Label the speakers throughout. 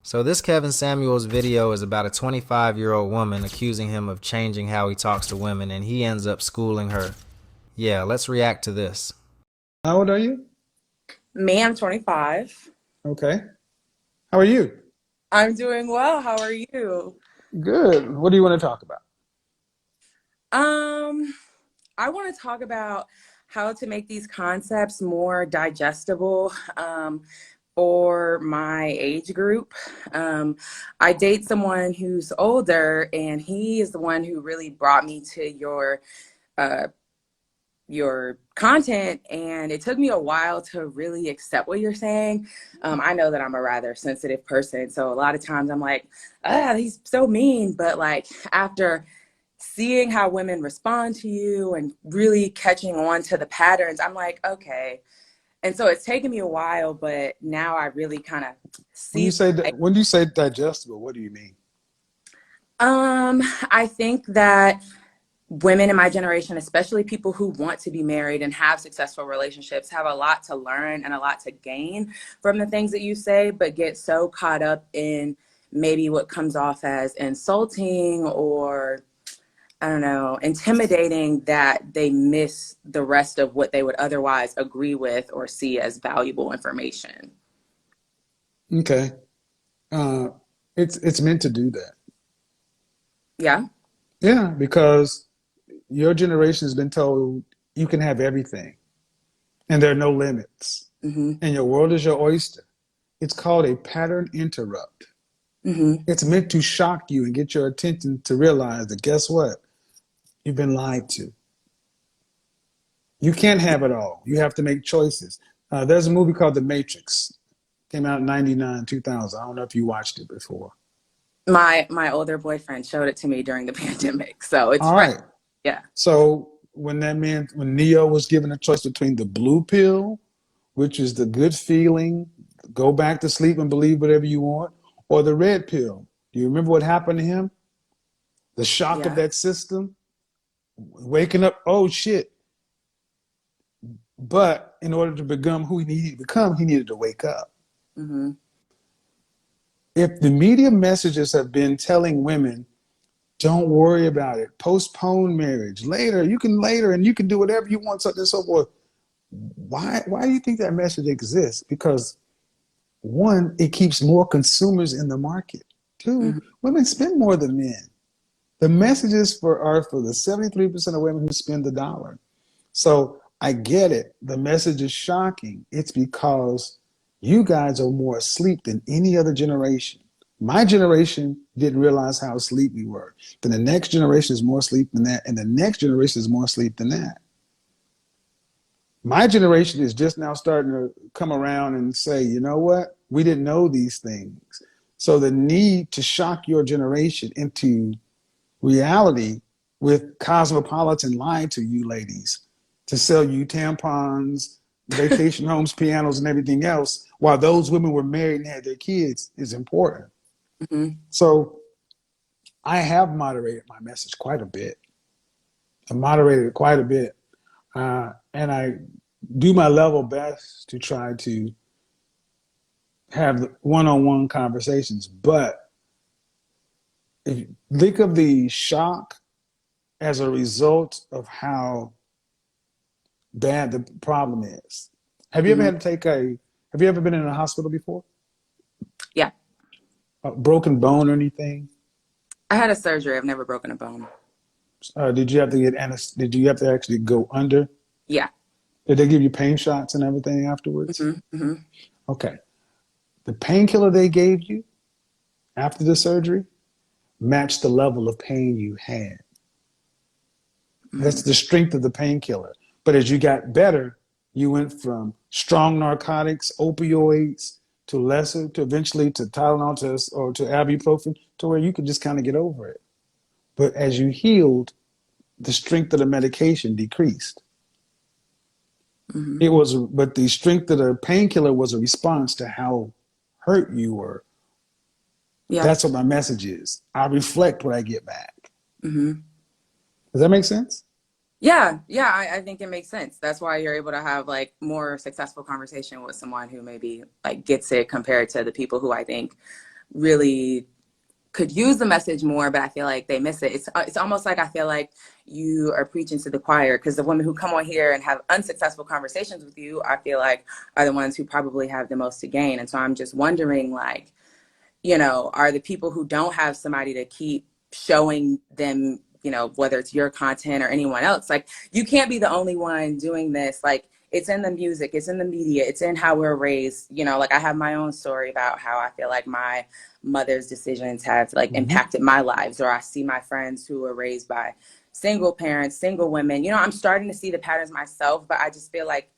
Speaker 1: So this Kevin Samuels video is about a 25-year-old woman accusing him of changing how he talks to women, and he ends up schooling her. Yeah, let's react to this.
Speaker 2: How old are you?
Speaker 3: Me, I'm 25.
Speaker 2: Okay. How are you?
Speaker 3: I'm doing well. How are you?
Speaker 2: Good. What do you want to talk about?
Speaker 3: Um, I want to talk about how to make these concepts more digestible for my age group. Um, I date someone who's older, and he is the one who really brought me to uh, your content, and it took me a while to really accept what you're saying. I know that I'm a rather sensitive person, so a lot of times I'm like, ah, he's so mean. But like after seeing how women respond to you and really catching on to the patterns, I'm like, okay. And so it's taken me a while, but now I really kind of
Speaker 2: When you
Speaker 3: see.
Speaker 2: say when you say digestible, what do you mean?
Speaker 3: I think that women in my generation, especially people who want to be married and have successful relationships, have a lot to learn and a lot to gain from the things that you say, but get so caught up in maybe what comes off as insulting or, I don't know, intimidating, that they miss the rest of what they would otherwise agree with or see as valuable information.
Speaker 2: Okay. Uh, it's meant to do that.
Speaker 3: Yeah.
Speaker 2: Yeah, because your generation has been told you can have everything and there are no limits.
Speaker 3: Mm-hmm.
Speaker 2: And your world is your oyster. It's called a pattern interrupt.
Speaker 3: Mm-hmm.
Speaker 2: It's meant to shock you and get your attention to realize that guess what? You've been lied to. You can't have it all. You have to make choices. There's a movie called The Matrix. Came out in 99, 2000. I don't know if you watched it before.
Speaker 3: My older boyfriend showed it to me during the pandemic, so it's
Speaker 2: All
Speaker 3: fresh.
Speaker 2: right.
Speaker 3: Yeah.
Speaker 2: So when Neo was given a choice between the blue pill, which is the good feeling, go back to sleep and believe whatever you want, or the red pill, do you remember what happened to him? The shock of
Speaker 3: Yeah.
Speaker 2: that system, waking up, oh shit. But in order to become who he needed to become, he needed to wake up.
Speaker 3: Mm-hmm.
Speaker 2: If the media messages have been telling women, don't worry about it, postpone marriage, later, and you can do whatever you want, such and so forth. Why do you think that message exists? Because one, it keeps more consumers in the market. Two,
Speaker 3: Mm-hmm.
Speaker 2: women spend more than men. The messages are for the 73% of women who spend the dollar. So I get it. The message is shocking. It's because you guys are more asleep than any other generation. My generation didn't realize how asleep we were. Then the next generation is more asleep than that, and the next generation is more asleep than that. My generation is just now starting to come around and say, you know what? We didn't know these things. So the need to shock your generation into reality with Cosmopolitan lying to you ladies to sell you tampons, vacation homes, pianos, and everything else while those women were married and had their kids is important.
Speaker 3: Mm-hmm.
Speaker 2: So I have moderated my message quite a bit. I moderated it quite a bit. And I do my level best to try to have one-on-one conversations. But if you think of the shock as a result of how bad the problem is. Have you ever
Speaker 3: Mm-hmm.
Speaker 2: had to take a, have you ever been in a hospital before?
Speaker 3: Yeah.
Speaker 2: A broken bone or anything?
Speaker 3: I had a surgery. I've never broken a bone.
Speaker 2: Did you have to did you have to actually go under?
Speaker 3: Yeah.
Speaker 2: Did they give you pain shots and everything afterwards?
Speaker 3: Mm-hmm. Mm-hmm.
Speaker 2: Okay. The painkiller they gave you after the surgery matched the level of pain you had.
Speaker 3: Mm-hmm.
Speaker 2: That's the strength of the painkiller. But as you got better, you went from strong narcotics, opioids, to lesser, to eventually to Tylenol or to ibuprofen, to where you could just kind of get over it. But as you healed, the strength of the medication decreased.
Speaker 3: Mm-hmm.
Speaker 2: But the strength of the painkiller was a response to how hurt you were.
Speaker 3: Yeah.
Speaker 2: That's what my message is. I reflect what I get back.
Speaker 3: Mm-hmm.
Speaker 2: Does that make sense?
Speaker 3: Yeah. Yeah. I think it makes sense. That's why you're able to have like more successful conversation with someone who maybe like gets it compared to the people who I think really could use the message more, but I feel like they miss it. It's almost like I feel like you are preaching to the choir, because the women who come on here and have unsuccessful conversations with you, I feel like are the ones who probably have the most to gain. And so I'm just wondering, like, are the people who don't have somebody to keep showing them, whether it's your content or anyone else, like, you can't be the only one doing this. Like, it's in the music, it's in the media, it's in how we're raised. Like, I have my own story about how I feel like my mother's decisions have like impacted my lives, or I see my friends who were raised by single parents, single women. I'm starting to see the patterns myself, but I just feel like,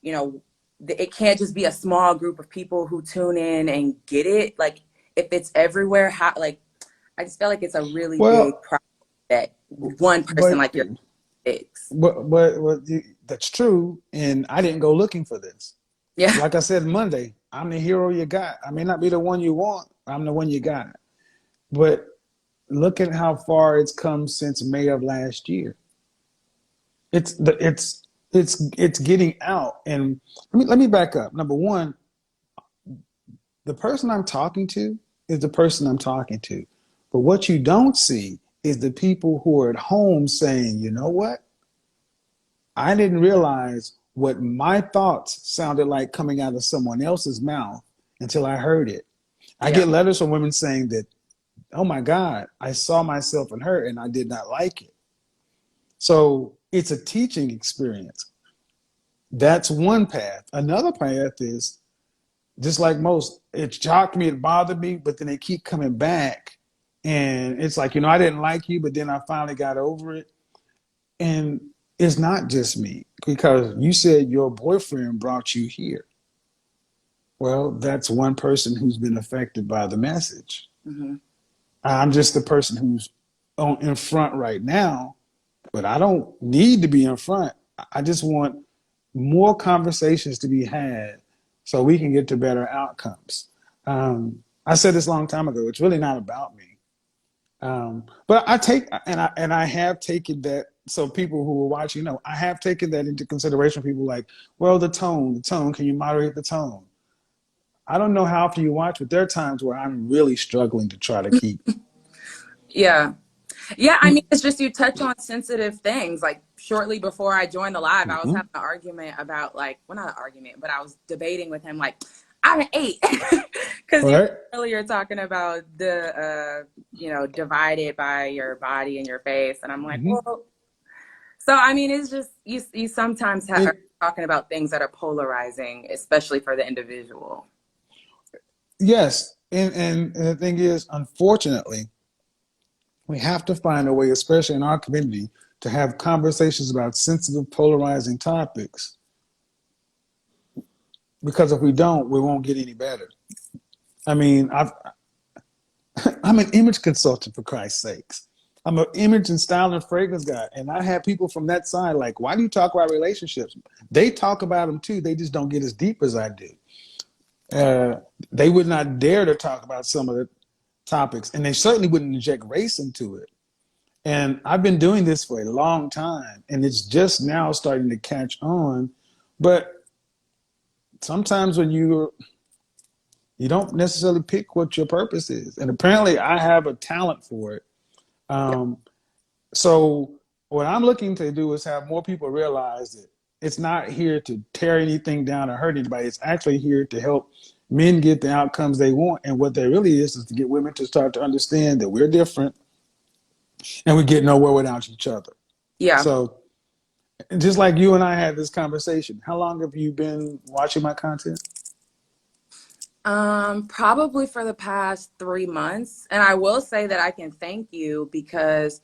Speaker 3: it can't just be a small group of people who tune in and get it. Like, if it's everywhere, how, like, I just feel like it's a really big
Speaker 2: Well,
Speaker 3: problem that one person
Speaker 2: but
Speaker 3: like your fix.
Speaker 2: that's true. And I didn't go looking for this.
Speaker 3: Yeah.
Speaker 2: Like I said Monday, I'm the hero you got. I may not be the one you want. I'm the one you got. But look at how far it's come since May of last year. It's getting out. And let me back up. Number one, the person I'm talking to is the person I'm talking to. But what you don't see is the people who are at home saying, you know what? I didn't realize what my thoughts sounded like coming out of someone else's mouth until I heard it. I
Speaker 3: Yeah.
Speaker 2: get letters from women saying that, oh my God, I saw myself in her and I did not like it. So it's a teaching experience. That's one path. Another path is just like most, it shocked me, it bothered me, but then they keep coming back. And it's like, I didn't like you, but then I finally got over it. And it's not just me, because you said your boyfriend brought you here. Well, that's one person who's been affected by the message.
Speaker 3: Mm-hmm.
Speaker 2: I'm just the person who's in front right now, but I don't need to be in front. I just want more conversations to be had so we can get to better outcomes. I said this a long time ago. It's really not about me. But I take and I have taken that. So people who are watching know I have taken that into consideration. People like, well, the tone. Can you moderate the tone? I don't know how often you watch, but there are times where I'm really struggling to try to keep.
Speaker 3: Yeah. Yeah, I mean, it's just you touch on sensitive things. Like, shortly before I joined the live, I was
Speaker 2: Mm-hmm.
Speaker 3: having an argument about, like, well, not an argument, but I was debating with him, like, I'm an 8. Because
Speaker 2: All
Speaker 3: you
Speaker 2: right.
Speaker 3: were earlier talking about the, divided by your body and your face. And I'm like,
Speaker 2: Mm-hmm.
Speaker 3: well, so, I mean, it's just, you sometimes are
Speaker 2: It,
Speaker 3: talking about things that are polarizing, especially for the individual.
Speaker 2: yes, and the thing is, unfortunately, we have to find a way, especially in our community, to have conversations about sensitive, polarizing topics. Because if we don't, we won't get any better. I mean, I'm an image consultant, for Christ's sakes. I'm an image and style and fragrance guy, and I have people from that side like, why do you talk about relationships? They talk about them too. They just don't get as deep as I do. They would not dare to talk about some of the topics, and they certainly wouldn't inject race into it. And I've been doing this for a long time, and it's just now starting to catch on. But sometimes when you don't necessarily pick what your purpose is, and apparently I have a talent for it.
Speaker 3: Yeah.
Speaker 2: Um, so what I'm looking to do is have more people realize that it's not here to tear anything down or hurt anybody. It's actually here to help men get the outcomes they want. And what that really is to get women to start to understand that we're different and we get nowhere without each other.
Speaker 3: Yeah.
Speaker 2: So just like you and I had this conversation, how long have you been watching my content?
Speaker 3: Probably for the past 3 months. And I will say that I can thank you, because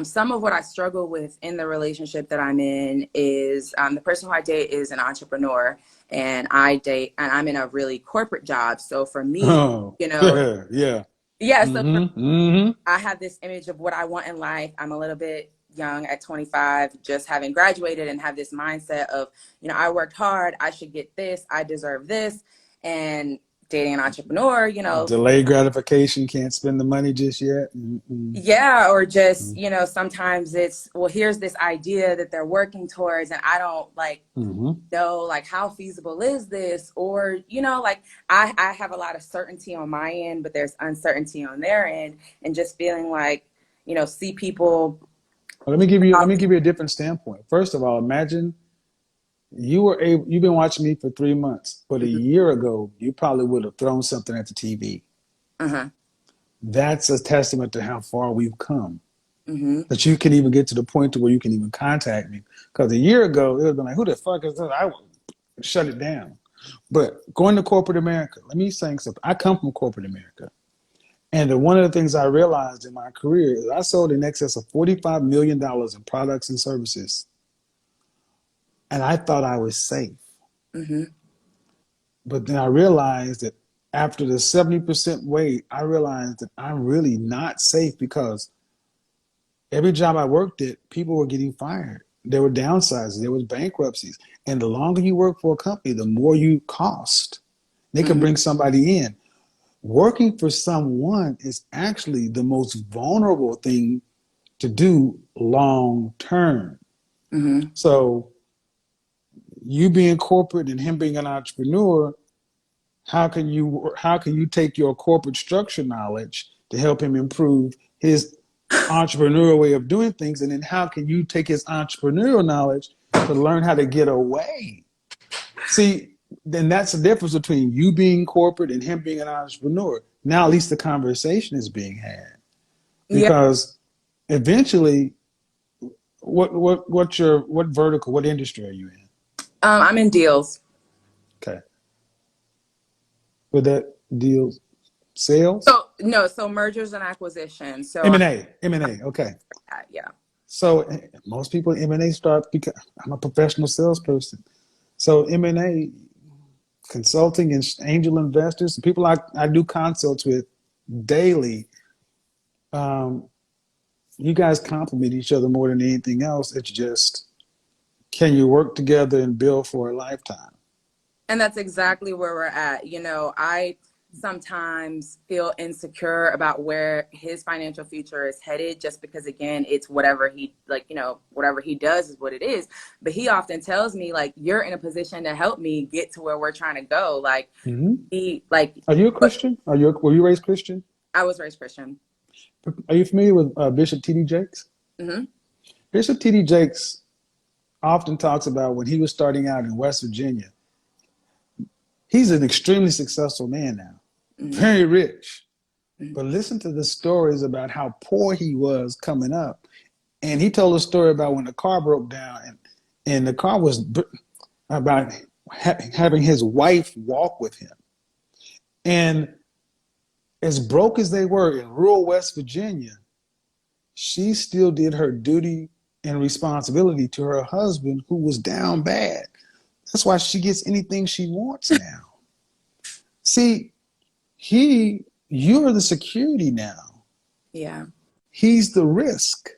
Speaker 3: some of what I struggle with in the relationship that I'm in is the person who I date is an entrepreneur, and I'm in a really corporate job. So for me,
Speaker 2: Oh,
Speaker 3: you know,
Speaker 2: yeah.
Speaker 3: yeah, so for
Speaker 2: Mm-hmm. Mm-hmm.
Speaker 3: I have this image of what I want in life. I'm a little bit young at 25, just having graduated, and have this mindset of, I worked hard, I should get this, I deserve this. And dating an entrepreneur, you know,
Speaker 2: Delayed gratification, can't spend the money just yet. Mm-mm.
Speaker 3: yeah, or just, you know, sometimes it's, well, here's this idea that they're working towards, and I don't like
Speaker 2: Mm-hmm.
Speaker 3: know, like, how feasible is this? Or, you know, like I have a lot of certainty on my end, but there's uncertainty on their end, and just feeling like, you know, see people.
Speaker 2: Well, let me give you a different standpoint. First of all, imagine you've been watching me for 3 months, but a year ago, you probably would have thrown something at the TV.
Speaker 3: Uh-huh.
Speaker 2: That's a testament to how far we've come.
Speaker 3: Mm-hmm.
Speaker 2: That you can even get to the point to where you can even contact me. Because a year ago, it would have been like, who the fuck is this? I would shut it down. But going to corporate America, let me say something. I come from corporate America. And one of the things I realized in my career is I sold in excess of $45 million in products and services. And I thought I was safe.
Speaker 3: Mm-hmm.
Speaker 2: But then I realized that after the 70% weight, I realized that I'm really not safe because every job I worked at, people were getting fired. There were downsizes, there was bankruptcies. And the longer you work for a company, the more you cost. They can
Speaker 3: Mm-hmm.
Speaker 2: bring somebody in. Working for someone is actually the most vulnerable thing to do long term.
Speaker 3: Mm-hmm.
Speaker 2: So you being corporate and him being an entrepreneur, how can you take your corporate structure knowledge to help him improve his entrepreneurial way of doing things, and then how can you take his entrepreneurial knowledge to learn how to get away? See, then that's the difference between you being corporate and him being an entrepreneur. Now at least the conversation is being had,
Speaker 3: Yeah.
Speaker 2: because eventually, what vertical, what industry are you in?
Speaker 3: I'm in deals.
Speaker 2: Okay, with that deals, sales,
Speaker 3: So no, so mergers and acquisitions. So
Speaker 2: M&A. Okay.
Speaker 3: yeah.
Speaker 2: So most people in M&A start because I'm a professional salesperson. So M&A consulting and angel investors, people I do consults with daily, um, you guys complement each other more than anything else. It's just, can you work together and build for a lifetime?
Speaker 3: And that's exactly where we're at. You know, I sometimes feel insecure about where his financial future is headed, just because, again, it's whatever he, like, you know, whatever he does is what it is. But he often tells me, like, you're in a position to help me get to where we're trying to go. Like,
Speaker 2: Mm-hmm.
Speaker 3: he, like,
Speaker 2: Are you a Christian? Were you raised Christian?
Speaker 3: I was raised Christian.
Speaker 2: Are you familiar with Bishop T.D. Jakes?
Speaker 3: Mm-hmm.
Speaker 2: Bishop T.D. Jakes often talks about when he was starting out in West Virginia. He's an extremely successful man now,
Speaker 3: Mm-hmm.
Speaker 2: very rich.
Speaker 3: Mm-hmm.
Speaker 2: But listen to the stories about how poor he was coming up. And he told a story about when the car broke down, and the car was about having his wife walk with him. And as broke as they were in rural West Virginia, she still did her duty and responsibility to her husband, who was down bad. That's why she gets anything she wants now. See, you're the security now.
Speaker 3: Yeah.
Speaker 2: He's the risk,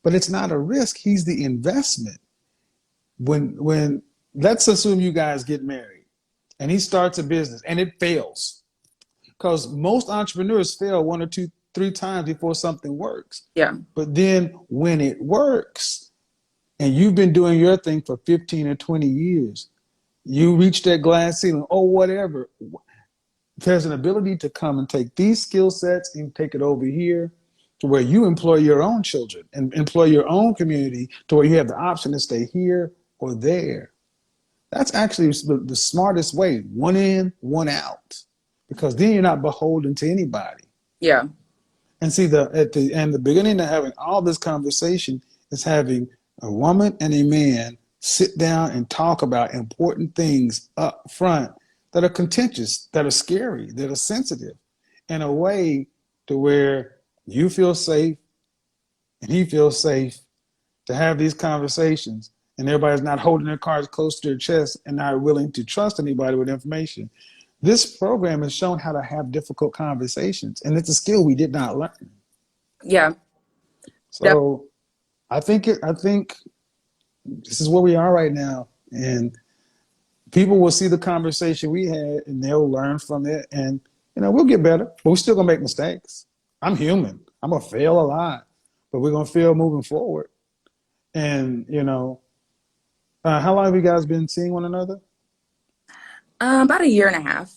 Speaker 2: but it's not a risk. He's the investment. When let's assume you guys get married and he starts a business and it fails, because most entrepreneurs fail one or two, three times before something works.
Speaker 3: Yeah.
Speaker 2: But then when it works and you've been doing your thing for 15 or 20 years, you reach that glass ceiling or whatever. There's an ability to come and take these skill sets and take it over here to where you employ your own children and employ your own community to where you have the option to stay here or there. That's actually the smartest way. One in, one out. Because then you're not beholden to anybody.
Speaker 3: Yeah.
Speaker 2: And see, the beginning of having all this conversation is having a woman and a man sit down and talk about important things up front that are contentious, that are scary, that are sensitive, in a way to where you feel safe and he feels safe to have these conversations, and everybody's not holding their cards close to their chest and not willing to trust anybody with information. This program has shown how to have difficult conversations, and it's a skill we did not learn.
Speaker 3: Yeah.
Speaker 2: So I think this is where we are right now, and People will see the conversation we had and they'll learn from it, and we'll get better, but we're still gonna make mistakes. I'm human. I'm gonna fail a lot, but we're gonna fail moving forward. And how long have you guys been seeing one another?
Speaker 3: About a year and a half.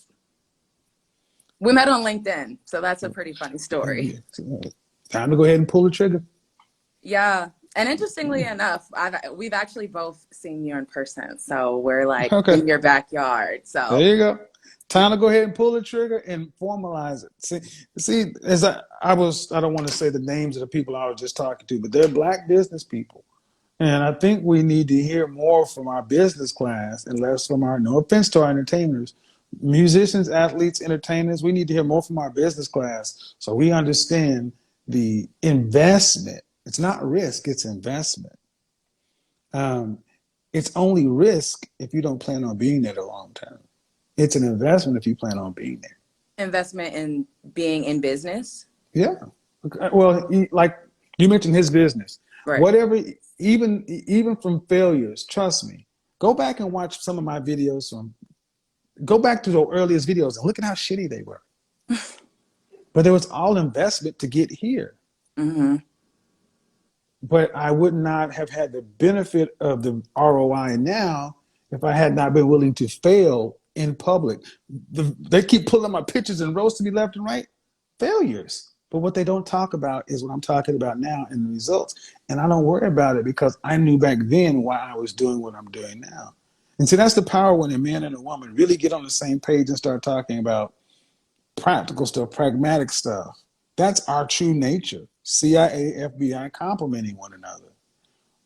Speaker 3: We met on LinkedIn, so that's a pretty funny story.
Speaker 2: Time to go ahead and pull the trigger.
Speaker 3: Yeah. And interestingly enough, we've actually both seen you in person. So we're like
Speaker 2: Okay,
Speaker 3: in your backyard.
Speaker 2: there
Speaker 3: So
Speaker 2: you go. Time to go ahead and pull the trigger and formalize it. See, as I don't want to say the names of the people I was just talking to, but they're Black business people. And I think we need to hear more from our business class and less from our, no offense to our entertainers, musicians, athletes, entertainers. We need to hear more from our business class so we understand the investment. It's not risk, it's investment. It's only risk if you don't plan on being there the long term. It's an investment if you plan on being there.
Speaker 3: investment in being in business.
Speaker 2: Yeah. Well, like you mentioned his business.
Speaker 3: Right.
Speaker 2: Whatever, even from failures, trust me. Go back and watch some of my videos go back to the earliest videos and look at how shitty they were. But there was all investment to get here.
Speaker 3: Mm-hmm.
Speaker 2: But I would not have had the benefit of the ROI now if I had not been willing to fail in public. They keep pulling my pictures and roasting me left and right. Failures. But what they don't talk about is what I'm talking about now in the results. And I don't worry about it because I knew back then why I was doing what I'm doing now. And see, that's the power when a man and a woman really get on the same page and start talking about practical stuff, pragmatic stuff. That's our true nature. CIA, FBI complementing one another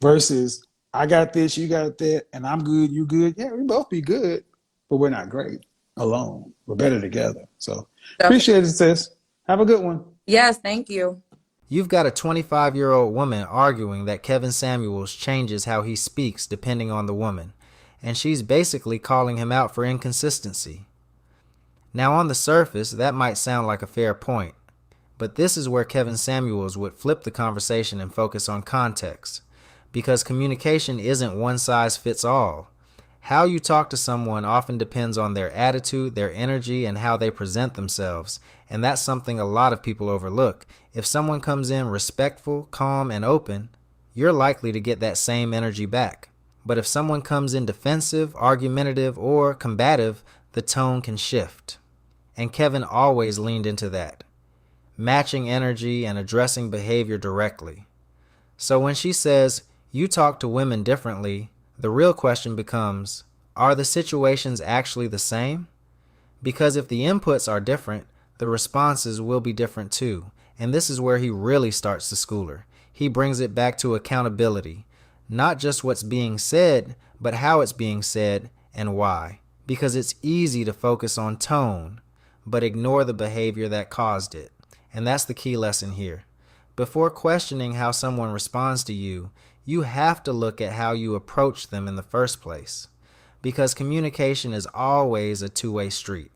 Speaker 2: versus I got this, you got that, and I'm good, you good. Yeah, we both be good, but we're not great alone. We're better together. So appreciate it, sis. Have a good one.
Speaker 3: Yes, thank you.
Speaker 1: You've got a 25-year-old woman arguing that Kevin Samuels changes how he speaks depending on the woman, and she's basically calling him out for inconsistency. Now, on the surface, that might sound like a fair point, but this is where Kevin Samuels would flip the conversation and focus on context, because communication isn't one size fits all. How you talk to someone often depends on their attitude, their energy, and how they present themselves, and that's something a lot of people overlook. If someone comes in respectful, calm, and open, you're likely to get that same energy back. But if someone comes in defensive, argumentative, or combative, the tone can shift. And Kevin always leaned into that, matching energy and addressing behavior directly. So when she says, "You talk to women differently," the real question becomes, are the situations actually the same? Because if the inputs are different, the responses will be different too. And this is where he really starts to school her. He brings it back to accountability. Not just what's being said, but how it's being said and why. Because it's easy to focus on tone, but ignore the behavior that caused it. And that's the key lesson here. Before questioning how someone responds to you, you have to look at how you approach them in the first place. Because communication is always a two-way street.